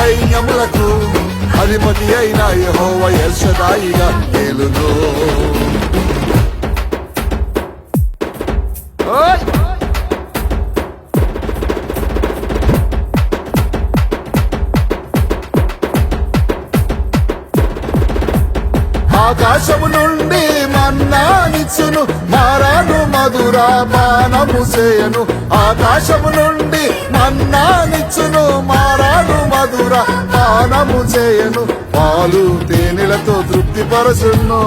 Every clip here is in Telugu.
సైన్యములకు అధిపతి అయిన యెహోవా ఎల్ షదాయిగా ఏలును. ఆకాశము నుండి మన్నానిచ్చును, మారాను మధుర పానము చేయను. ఆకాశము నుండి మన్నానిచ్చును, మారాను మధుర పానము చేయను. పాలు తేనెలతో తృప్తిపరచును,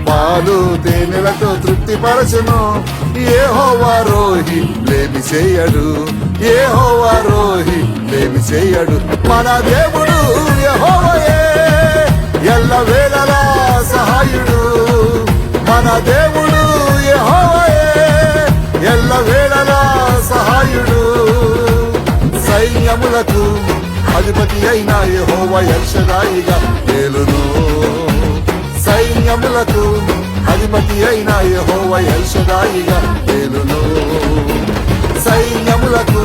పాలు తేనెలతో తృప్తిపరచును. యెహోవా రోహి లేమి చేయడు, యెహోవా రోహి లేమి చేయడు. మన దేవుడు యెహోవాయే ఎల్ల వేళలా సహాయుడు. మన దేవుడు యెహోవాయే ఎల్ల వేళలా సహాయుడు. సైన్యములకు అధిపతి అయిన యెహోవా ఎల్ షదాయిగా ఏలును. సైన్యములకు అధిపతి అయిన యెహోవా ఎల్ షదాయిగా ఏలును. సైన్యములకు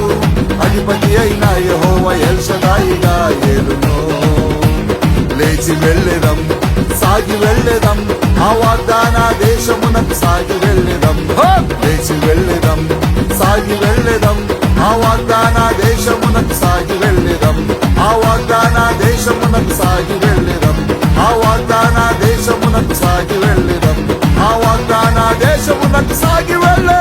అధిపతి అయిన యెహోవా ఎల్ షదాయిగా ఏలును. లేచి వెళ్ళెదం, సాగి వెళ్ళెదం, ఆ వాగ్దాన దేశమునకు సాగి వెళ్ళెదం. లేచి వెళ్ళెదం, సాగి వెళ్ళెదం, ఆ వాగ్దాన దేశమునకు సాగి వెళ్ళెదం. ఆ వాగ్దాన దేశమునకు సాగి వెళ్ళెదం. ఆ వాగ్దాన దేశమునకు సాగి వెళ్ళెదం. ఆ వాగ్దాన దేశమునకు సాగి వెళ్ళే